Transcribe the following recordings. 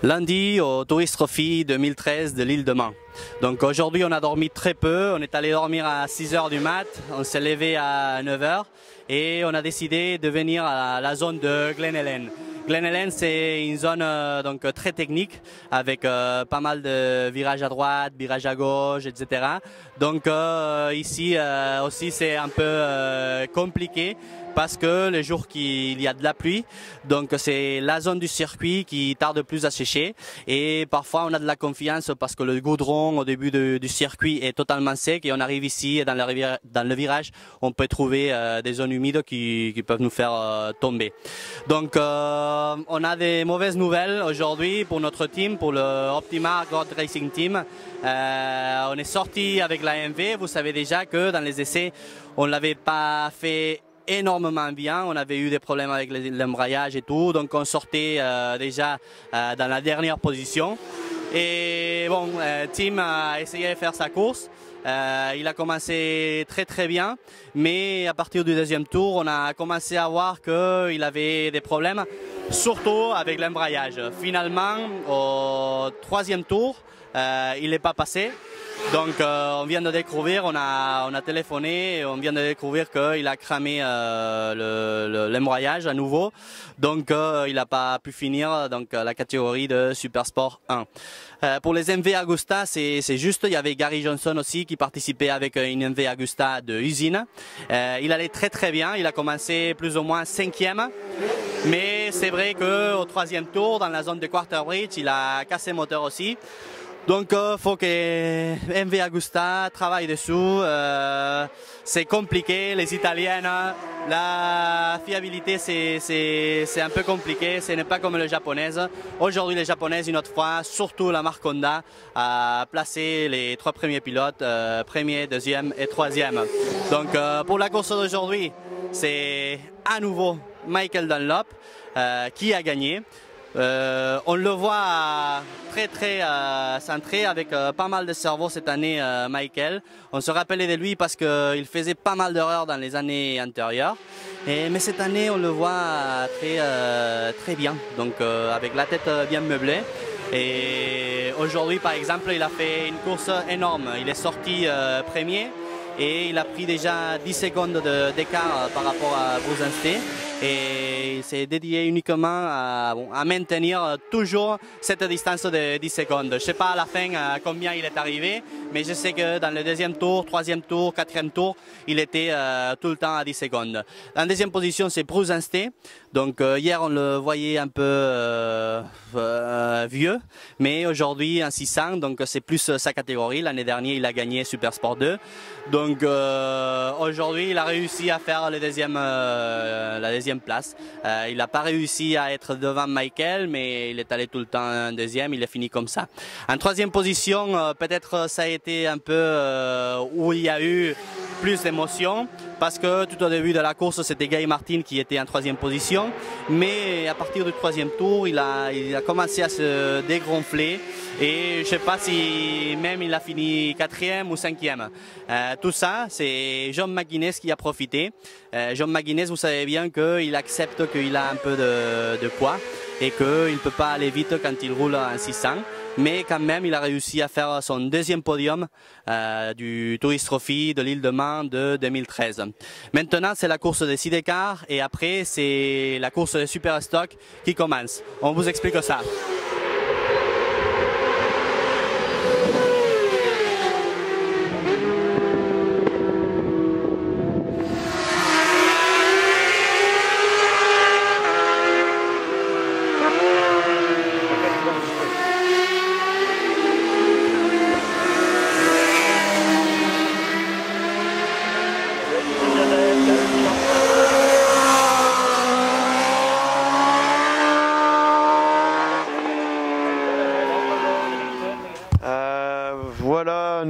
Lundi au Tourist Trophy 2013 de l'île de Man. Donc aujourd'hui on a dormi très peu, on est allé dormir à 6 h du mat, on s'est levé à 9 h et on a décidé de venir à la zone de Glen Helen. Glen Helen c'est une zone donc très technique avec pas mal de virages à droite, virages à gauche, etc. Donc ici aussi c'est un peu compliqué parce que les jours qu'il y a de la pluie, donc c'est la zone du circuit qui tarde plus à sécher et parfois on a de la confiance parce que le goudron au début du circuit est totalement sec et on arrive ici et dans le virage on peut trouver des zones humides qui peuvent nous faire tomber. Donc on a des mauvaises nouvelles aujourd'hui pour notre team, pour le Optima God Racing Team. On est sorti avec la MV, vous savez déjà que dans les essais on ne l'avait pas fait énormément bien, on avait eu des problèmes avec l'embrayage et tout, donc on sortait déjà dans la dernière position. Et bon, Tim a essayé de faire sa course, il a commencé très bien, mais à partir du deuxième tour, on a commencé à voir qu'il avait des problèmes, surtout avec l'embrayage. Finalement, au troisième tour, il n'est pas passé. Donc on vient de découvrir, on a téléphoné et on vient de découvrir qu'il a cramé l'embrayage à nouveau. Donc il n'a pas pu finir donc, la catégorie de Super Sport 1. Pour les MV Agusta, c'est juste, il y avait Gary Johnson aussi qui participait avec une MV Agusta de usine. Il allait très bien, il a commencé plus ou moins 5e. Mais c'est vrai qu'au troisième tour, dans la zone de Quarter Bridge, il a cassé le moteur aussi. Donc faut que MV Agusta travaille dessous, c'est compliqué, les Italiennes, la fiabilité c'est un peu compliqué, ce n'est pas comme les Japonaises. Aujourd'hui les Japonaises une autre fois, surtout la marque Honda, a placé les 3 premiers pilotes, premier, deuxième et troisième. Donc pour la course d'aujourd'hui, c'est à nouveau Michael Dunlop qui a gagné. On le voit très centré avec pas mal de cerveau cette année, Michael. On se rappelait de lui parce qu'il faisait pas mal d'erreurs dans les années antérieures. Mais cette année on le voit très bien, donc avec la tête bien meublée. Et aujourd'hui par exemple il a fait une course énorme, il est sorti premier et il a pris déjà 10 secondes d'écart par rapport à Bruce Anstey. Et il s'est dédié uniquement à maintenir toujours cette distance de 10 secondes. Je ne sais pas à la fin combien il est arrivé, mais je sais que dans le deuxième tour, troisième tour, quatrième tour, il était tout le temps à 10 secondes. En deuxième position, c'est Bruce Anstey. Donc hier, on le voyait un peu vieux, mais aujourd'hui en 600, donc c'est plus sa catégorie. L'année dernière, il a gagné Super Sport 2. Donc aujourd'hui, il a réussi à faire la deuxième place. Il n'a pas réussi à être devant Michael, mais il est allé tout le temps en deuxième, il a fini comme ça. En troisième position, peut-être ça a été un peu où il y a eu plus d'émotion, parce que tout au début de la course, c'était Guy Martin qui était en troisième position, mais à partir du troisième tour, il a commencé à se dégonfler. Et je ne sais pas si même il a fini 4e ou 5e. Tout ça, c'est John McGuinness qui a profité. John McGuinness, vous savez bien qu'il accepte qu'il a un peu de poids et qu'il ne peut pas aller vite quand il roule en 600. Mais quand même, il a réussi à faire son deuxième podium du Tourist Trophy de l'île de Man de 2013. Maintenant, c'est la course des sidecars et après, c'est la course des Super Stock qui commence. On vous explique ça.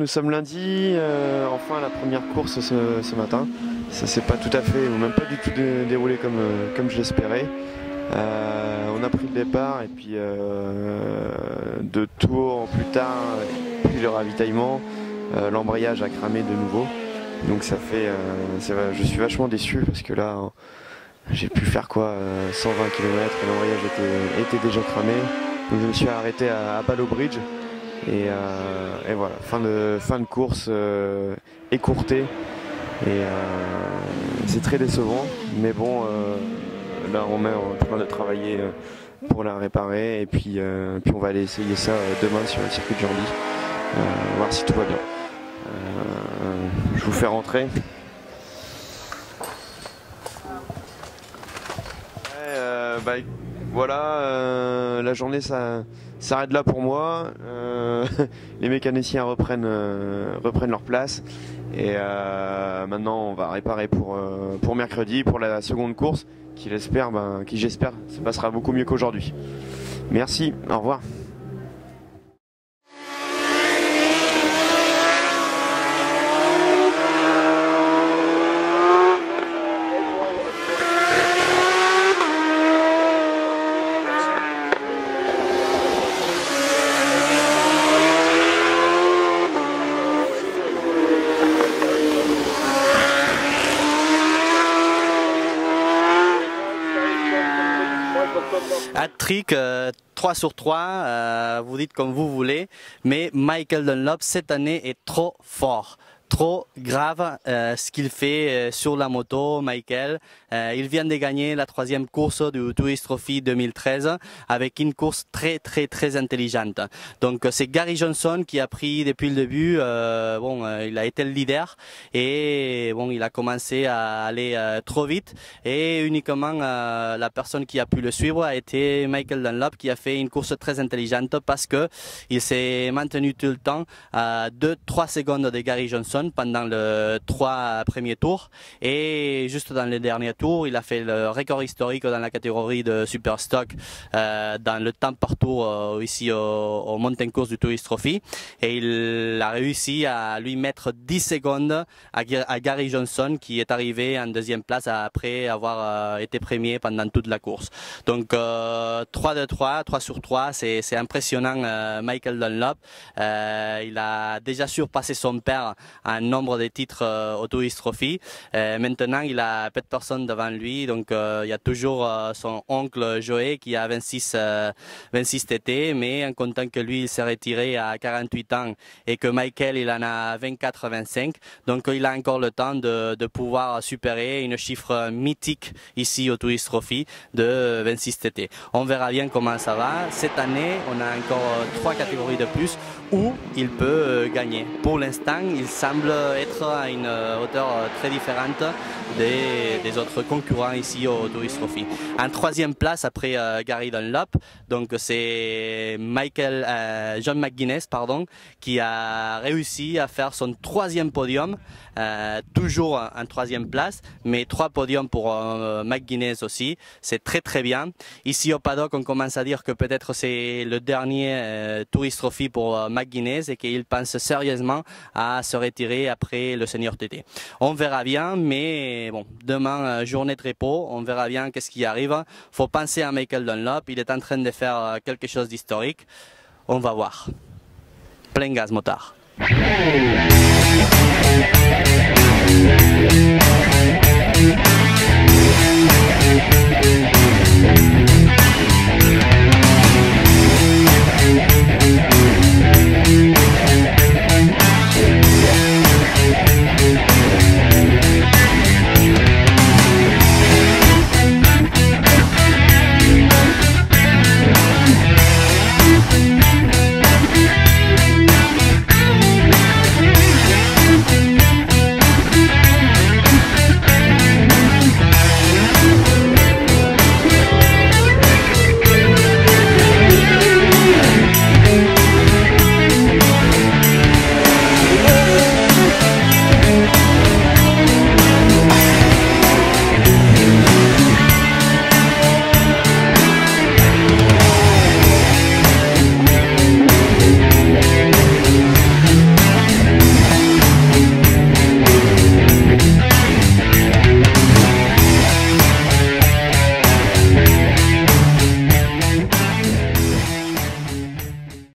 sommes lundi, enfin la première course ce matin. Ça s'est pas tout à fait, ou même pas du tout déroulé comme je l'espérais. On a pris le départ et puis 2 tours plus tard, puis le ravitaillement, l'embrayage a cramé de nouveau. Donc ça fait, je suis vachement déçu parce que là j'ai pu faire quoi, 120 km, l'embrayage était déjà cramé. Donc je me suis arrêté à Ballow Bridge et voilà, fin de course écourtée et c'est très décevant, mais bon, là on est en train de travailler pour la réparer et puis on va aller essayer ça demain sur le circuit de Jandy, voir si tout va bien. Je vous fais rentrer. Voilà, la journée ça s'arrête là pour moi. Les mécaniciens reprennent leur place et maintenant on va réparer pour mercredi, pour la seconde course qui j'espère se passera beaucoup mieux qu'aujourd'hui. Merci, au revoir. Hat-trick 3 sur 3, vous dites comme vous voulez, mais Michael Dunlop cette année est trop fort. Trop grave ce qu'il fait sur la moto, Michael. Il vient de gagner la 3e course du Tourist Trophy 2013 avec une course très intelligente. Donc c'est Gary Johnson qui a pris depuis le début, il a été le leader et bon, il a commencé à aller trop vite et uniquement la personne qui a pu le suivre a été Michael Dunlop qui a fait une course très intelligente parce que il s'est maintenu tout le temps à 2-3 secondes de Gary Johnson pendant les 3 premiers tours et juste dans les derniers tours il a fait le record historique dans la catégorie de super stock dans le temps par tour ici au Mountain Course du Tourist Trophy et il a réussi à lui mettre 10 secondes à Gary Johnson qui est arrivé en 2e place après avoir été premier pendant toute la course. Donc 3 sur 3, c'est impressionnant. Michael Dunlop il a déjà surpassé son père un nombre de titres au Tourist Trophy. Maintenant, il a peu de personnes devant lui, donc il y a toujours son oncle Joey qui a 26 TT, mais en comptant que lui, il s'est retiré à 48 ans et que Michael, il en a 24-25, donc il a encore le temps de pouvoir supérer une chiffre mythique ici au Tourist Trophy de 26 TT. On verra bien comment ça va. Cette année, on a encore 3 catégories de plus où il peut gagner. Pour l'instant, il semble être à une hauteur très différente des autres concurrents ici au Tourist Trophy. En 3e place après Gary Dunlop, donc c'est John McGuinness qui a réussi à faire son 3e podium, toujours en 3e place, mais 3 podiums pour McGuinness aussi, c'est très bien. Ici au paddock, on commence à dire que peut-être c'est le dernier Tourist Trophy pour McGuinness et qu'il pense sérieusement à se retirer après le Senior TT. On verra bien, mais bon, demain, journée de repos, on verra bien qu'est-ce qui arrive. Faut penser à Michael Dunlop, il est en train de faire quelque chose d'historique. On va voir. Plein gaz, motard.